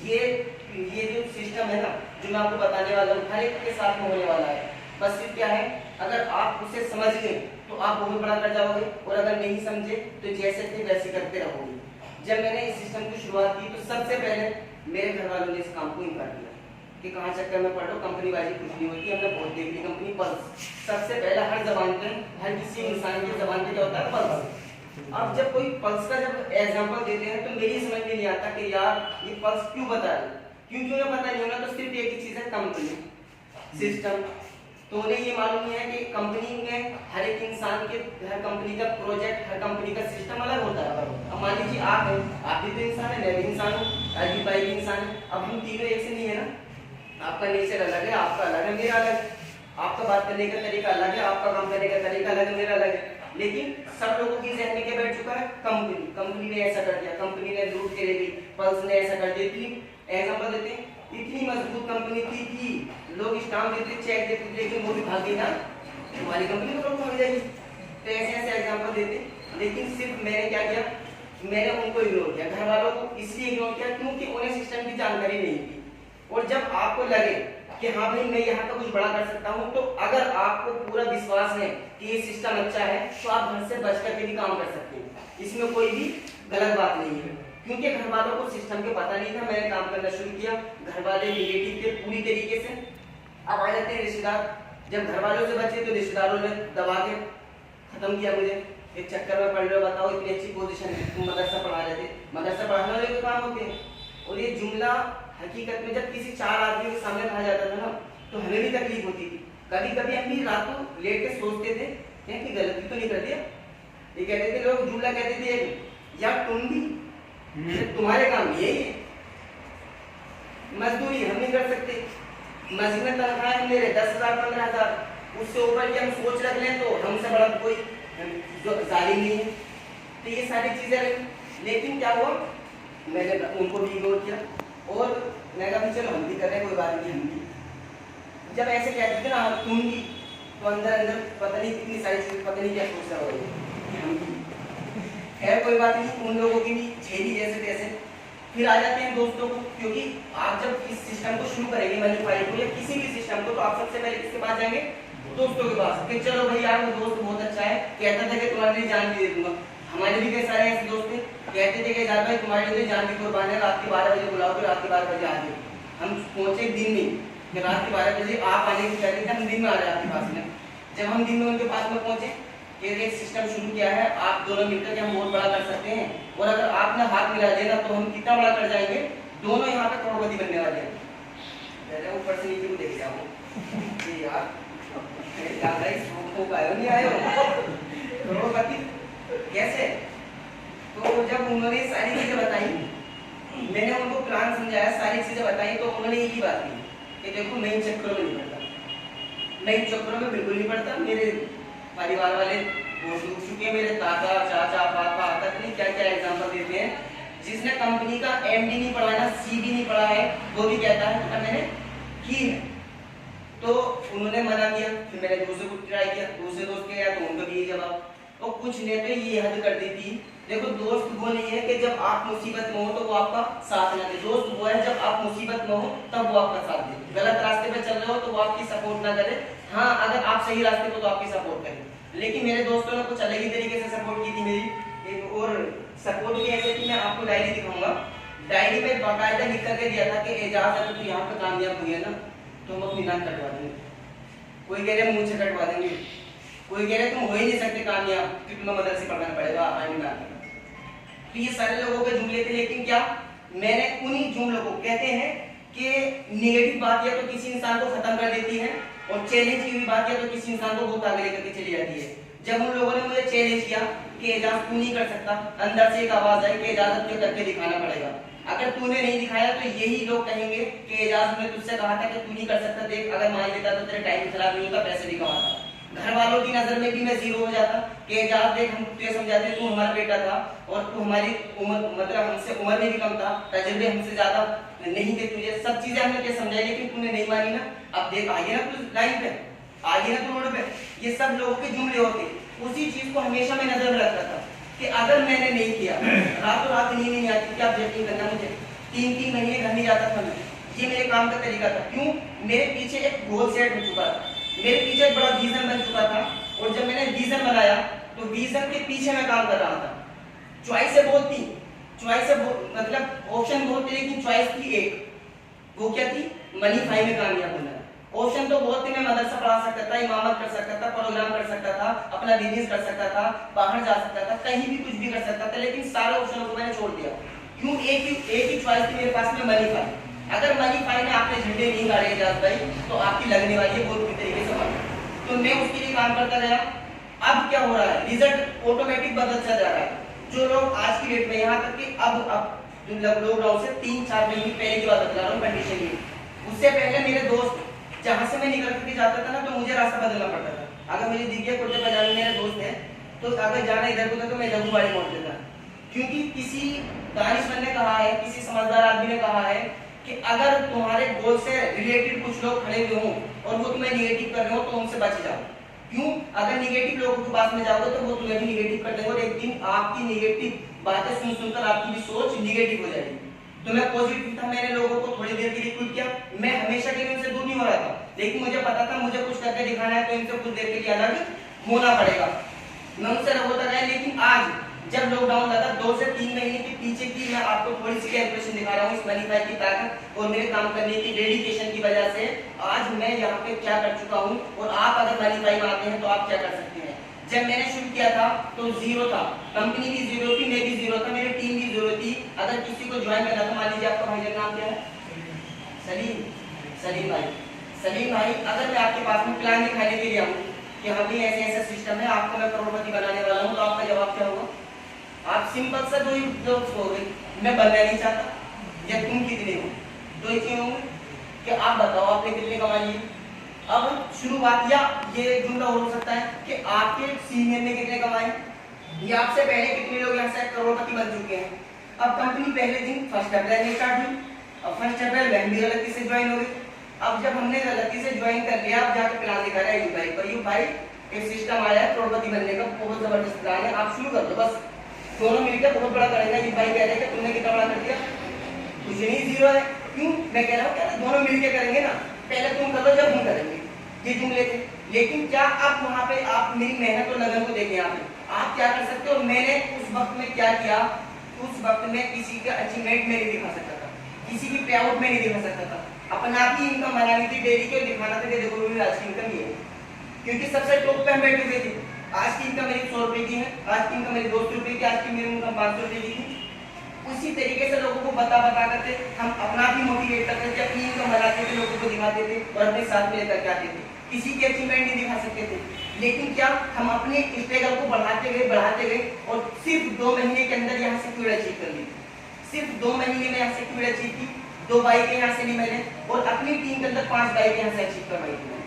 ये जो सिस्टम है ना, जो मैं आपको बताने वाला हूँ, हर एक के साथ में होने वाला है। बस सिर्फ क्या है, अगर आप उसे समझ गए तो आप बहुत बड़ा कर जाओगे, और अगर नहीं समझे तो जैसे थे वैसे करते रहोगे। जब मैंने इस सिस्टम की शुरुआत की तो सबसे पहले मेरे घर वालों ने इस काम को इनकार किया कि कहाँ चक्कर में पढ़ लो, कंपनी बाजी कुछ नहीं होती, हमने बहुत देख ली कंपनी। पल्स सबसे पहला हर जबान पे, हर किसी इंसान की जबान पे क्या होता है, पल्स। अब जब कोई पल्स का जब एग्जांपल देते हैं तो मेरी समझ में नहीं आता कि यार ये पल्स क्यों बता रहे, क्यों क्यों पता नहीं होना, तो सिर्फ एक ही चीज है, कंपनी सिस्टम। तो उन्हें ये मालूम नहीं है कि कंपनी में हर एक इंसान के, हर कंपनी का प्रोजेक्ट, हर कंपनी का सिस्टम अलग होता है। अब मान लीजिए आप हैं, आप भी तो इंसान है, मैं भी इंसान हूँ, अजीत भाई भी इंसान है। अब हम तीनों एक से नहीं है ना, आपका नेचर अलग है, आपका अलग है, मेरा अलग है, आपका बात करने का तरीका अलग है, आपका काम करने का तरीका अलग है, मेरा अलग है। लेकिन सब लोगों की जहन में क्या बैठ चुका है, कंपनी ने ऐसा कर दिया, कंपनी ने लूट के ले गई, पल्स ने ऐसा कर दिया। इतनी एग्जांपल देते हैं, इतनी मजबूत कंपनी थी कि लोग स्टाम्प देते, चेक देते, लेकिन वो भी भाग गई ना, हमारी कंपनी तो भाग जाएगी। तो ऐसे ऐसे एग्जांपल देते, लेकिन सिर्फ मैंने क्या किया, मैंने उनको इग्नोर किया, घर वालों को इसलिए इग्नोर किया क्योंकि उन्हें सिस्टम की जानकारी नहीं थी। और जब आपको लगे कि हाँ भाई मैं यहाँ का कुछ बड़ा कर सकता हूँ, तो अगर आपको पूरा विश्वास है कि ये सिस्टम अच्छा है, तो आप घर से बच करके भी काम कर सकते हैं, इसमें कोई भी गलत बात नहीं है। क्योंकि घर वालों को सिस्टम के पता नहीं था, मैंने काम करना शुरू किया, घर वाले निगेटिव थे पूरी तरीके से। अब आ जाते हैं रिश्तेदार, जब घर वालों से बचे तो रिश्तेदारों ने दबा के खत्म किया मुझे, एक चक्कर में पढ़ रहे हो, बताओ इतनी अच्छी पोजीशन है, तुम मदरसा पढ़ा रहे थे, मदरसा पढ़ाने वाले तो काम होते हैं। और ये जुमला हकीकत में जब किसी चार आदमियों के सामने कहा जाता था ना, तो हमें भी तकलीफ होती थी। कभी कभी हम भी रात को लेट के सोचते थे कि गलती तो नहीं कर दिया। ये कहते थे लोग, जुमला कहते थे यार तुम भी, तुम्हारे काम यही है, मजदूरी हम नहीं कर सकते, मस्जिद में तनख्वाह हम ले रहे 10,000 15,000, उससे ऊपर की हम सोच रख लें तो हमसे बड़ा कोई जालिम नहीं है। तो ये सारी चीजें रही, लेकिन क्या हुआ, मैंने उनको भी इग्नोर किया, और मैंने कहा चलो हम भी कर रहे हैं, कोई बात नहीं, हम भी। जब ऐसे कहते थे ना तुम भी, तो अंदर अंदर पता नहीं कितनी सारी चीजें, पता नहीं क्या सोच रहा होगा हम भी। खैर कोई बात नहीं, उन लोगों की भी झेली जैसे तैसे। फिर आ जाते हैं दोस्तों को, क्योंकि आप जब इस सिस्टम को शुरू करेंगे, मैन्युफैक्चरिंग को या किसी भी सिस्टम को, तो आप सबसे पहले किसके पास जाएंगे, दोस्तों के पास, कि चलो भाई यार वो दोस्त बहुत अच्छा है, कहता था कि तुम्हारे लिए जान भी दे दूंगा। हमारे भी कई सारे ऐसे दोस्त थे, कहते थे कि यार भाई तुम्हारे लिए जान भी कुर्बान है, रात के 12 बजे बुलाओ, तो रात के 12 बजे आ गए। हम पहुंचे दिन में, कि रात के 12 बजे आप आने की कहते थे, हम दिन में आ रहे हैं आपके पास में। जब हम दिन में उनके पास में पहुंचे, एक सिस्टम शुरू किया है, आप दोनों मिलकर के हम बहुत बड़ा कर सकते हैं, और अगर आपने हाथ मिला देना तो हम कितना बड़ा कर जाएंगे, दोनों यहाँ पे करोड़पति बनने वाले हैं। पहले ऊपर से नीचे को देख जाओ यार, नहीं आए करोड़पति कैसे। तो जब उन्होंने सारी चीजें बताई, मैंने उनको प्लान समझाया, सारी चीजें बताई, तो उन्होंने एक ही बात की कि देखो मैं इन चक्करों में नहीं पड़ता, मैं इन चक्करों में बिल्कुल नहीं पड़ता। मेरे परिवार वाले वो डूब चुके हैं, मेरे ताता चाचा पापा तक नहीं क्या क्या एग्जाम्पल देते हैं, जिसने कंपनी का एमडी नहीं पढ़ा है, सीडी नहीं पढ़ा है, वो भी कहता है कि मैंने की है। तो उन्होंने मना किया, फिर मैंने दूसरे को ट्राई किया, दूसरे दोस्त के गया तो उनका भी यही जवाब। और कुछ ने तो ये हद कर दी थी, देखो दोस्त वो नहीं है कि जब आप मुसीबत में हो तो वो आपका साथ ना दे, दोस्त वो है जब आप मुसीबत में हो तब वो आपका साथ दे। गलत रास्ते पे चल रहे हो तो वो आपकी सपोर्ट ना करे, हाँ अगर आप सही रास्ते पे तो आपकी सपोर्ट करे। लेकिन मेरे दोस्तों ने कुछ अलग ही तरीके से सपोर्ट की थी मेरी, और सपोर्ट भी ऐसे कि मैं आपको डायरी दिखाऊंगा, डायरी में बाकायदा लिख करके दिया था कि एजाज अगर तू यहाँ पे कामयाब हुई है ना तो हम अपनी नाक कटवा देंगे, कोई कह रहे मुंह से कटवा देंगे, कोई कह रहे तुम हो ही नहीं सकते कामयाब कि तुम्हें मदरसे पढ़ना पड़ेगा आने में। तो ये सारे लोगों के जुमले थे, लेकिन क्या मैंने उन्हीं जुमलों को, कहते हैं कि नेगेटिव बात या तो किसी इंसान को खत्म कर देती है, और चैलेंज की भी बात या तो किसी इंसान को बहुत आगे लेकर के चली जाती है। जब उन लोगों ने मुझे चैलेंज किया कि एजाज तू नहीं कर सकता, अंदर से एक आवाज आई कि एजाज तुझे करके दिखाना पड़ेगा, अगर तूने नहीं दिखाया तो यही लोग कहेंगे कि एजाज ने तुझसे कहा था कि तू नहीं कर सकता, देख अगर मान लेता तो तेरे टाइम खराब नहीं होता, पैसे भी कमाता। घर वालों की नजर में भी मैं जीरो हो जाता कि एजाज देख हम तुझे समझाते तू हमारा बेटा था, और तू हमारी उम्र मतलब हमसे उम्र में भी कम था, तजुर्बे हमसे ज्यादा नहीं थे, तुझे सब चीजें हमने क्या समझाई, लेकिन तूने नहीं मानी ना, अब देख आगे ना तू लाइन पे, आगे ना तू रोड पे। ये सब लोगों के जुमले होते, उसी चीज को हमेशा मैं नजर में रखता था कि अगर मैंने नहीं किया, रातों रात नींद नहीं आती, क्या आप यकीन करना मुझे 3-3 महीने घर नहीं जाता था मैं। ये मेरे काम का तरीका था। क्यों? मेरे पीछे एक गोल सेट हो चुका था, मेरे पीछे एक बड़ा विजन बन चुका था, और जब मैंने विजन बनाया तो विजन के पीछे मैं काम कर रहा था। चॉइस है बहुत थी, चॉइस है मतलब ऑप्शन बहुत थे, लेकिन चॉइस थी एक, वो क्या थी? मनीफाई में कामयाब होना। ऑप्शन तो बहुत थे, मैं मदरसा पढ़ा सकता था, इमामत कर सकता था, प्रोग्राम कर सकता था, अपना बिजनेस कर सकता था, बाहर जा सकता था, कहीं भी कुछ भी कर सकता था, लेकिन सारे ऑप्शनों को मैंने छोड़ दिया। क्यों? एक ही चॉइस थी मेरे पास में, मनीफाई। अगर मनीफाई में आपने झंडे नहीं गाड़े जात भाई, तो आपकी लगने वाली है बहुत बुरी तरीके से मार। तो मैं उसके लिए काम करता गया। अब क्या हो रहा है? रिजल्ट ऑटोमेटिक बदलता जा रहा है। जो लोग आज की डेट में, यहाँ तक कि अब लॉकडाउन से 3-4 महीने पहले की बात बता रहा हूँ कंडीशन ये, उससे पहले मेरे दोस्त जहां से मैं निकल के जाता था ना, तो मुझे रास्ता बदलना पड़ता था। अगर मुझे दिख गया कुर्ते पजामे मेरे दोस्त हैं, तो अगर जाना इधर को था तो मैं जगूवाड़ी मोड़ देता। क्योंकि किसी दानिशमंद ने कहा है, किसी समझदार आदमी ने कहा है कि अगर तुम्हारे गोल से रिलेटेड कुछ लोग खड़े हुए हों और वो तुम्हें निगेटिव कर रहे हो, तो उनसे बच जाओ। क्यों? अगर निगेटिव लोगों के पास में जाओगे तो वो तुम्हें भी निगेटिव कर देंगे, और एक दिन आपकी निगेटिव बातें सुन सुनकर आपकी भी सोच निगेटिव हो जाएगी। तो मैं पॉजिटिव था, मैंने लोगों को थोड़ी देर के लिए क्विट किया। मैं हमेशा के लिए उनसे दूर नहीं हो रहा था, लेकिन मुझे पता था मुझे कुछ करके दिखाना है, तो इनसे कुछ देर के लिए अलग होना पड़ेगा। मैं उनसे अलग होता गया। लेकिन आज जब लॉकडाउन लगा, 2 से 3 महीने के पीछे की मैं आपको थोड़ी सी कैलकुलेशन दिखा रहा हूँ, इस मनीफाई की ताकत और मेरे काम करने की डेडिकेशन की वजह से आज मैं यहाँ पे क्या कर चुका हूँ। और आप अगर मनीफाई में आते हैं तो आप क्या कर सकते हैं। जब मैंने शुरू किया था तो जीरो था, कंपनी भी जीरो थी, मैं भी जीरो था, मेरी टीम भी जीरो थी। अगर किसी को ज्वाइन करना था, मान लीजिए आपका भाई का नाम क्या है? सलीम भाई। सलीम भाई, अगर मैं आपके पास में प्लान दिखाने के लिए आऊँ कि हाँ भाई ऐसे ऐसा सिस्टम है, आपको मैं करोड़पति बनाने वाला हूँ, तो आपका जवाब क्या होगा? आप सिंपल सा दो ही जवाब होंगे, मैं बनना नहीं चाहता, या तुम कितने हो। दो ही चीजें होंगे कि आप बताओ आपने कितने कमा लिए। अब शुरुआत, या ये जुमला हो सकता है कि आपके सीनियर ने कितने कमाए, या आपसे पहले कितने लोग यहाँ से करोड़पति बन चुके हैं। अब कंपनी पहले दिन 1 अप्रैल में स्टार्ट हुई, अब 1 अप्रैल में भी गलती से ज्वाइन हो गई। अब जब हमने गलती से ज्वाइन कर लिया, अब जाके प्लान दिखा रहा है यूबाई पर, यूबाई एक सिस्टम आया है करोड़पति बनने का, बहुत जबरदस्त प्लान है, आप शुरू कर दो, बस दोनों मिलकर बहुत बड़ा करेंगे। यूबाई कह रहे हैं कि तुमने कितना बड़ा कर दिया, कुछ नहीं, जीरो है। क्यों? मैं कह रहा हूँ क्या दोनों मिलकर करेंगे ना, पहले तुम कर लो जब हम करेंगे, ये जुमले थे। लेकिन क्या आप वहां पे आप मेरी मेहनत और लगन को देखें, यहाँ पे आप क्या कर सकते हो। मैंने उस वक्त में क्या किया, उस वक्त में किसी का अचीवमेंट में नहीं दिखा सकता था, किसी की पे आउट में नहीं दिखा सकता था, अपना ही इनकम बनानी थी, डेली को दिखाना था कि देखो मेरी आज की इनकम ये है। क्योंकि सबसे टॉप पे हम बैठे हुए थे। आज की इनकम मेरी 100 रुपए की है, आज की इनकम मेरी 200 रुपए की, आज की मेरी इनकम 500 रुपए की थी। उसी तरीके से लोगों को बता करके हम अपना भी मोटिवेट करते थे, अपनी इनकम बनाते थे, लोगों को दिखाते थे और अपने साथ में लेकर के आते थे। किसी की अचीवमेंट नहीं दिखा सकते थे, लेकिन क्या हम अपने स्ट्रगल को बढ़ाते गए और सिर्फ 2 महीने के अंदर यहाँ से क्विड अचीव कर ली। सिर्फ 2 महीने में यहाँ से क्विड अचीव की, 2 बाइक यहाँ से नहीं मिले और अपनी टीम के अंदर 5 बाइक यहाँ से अचीव करवाई थी।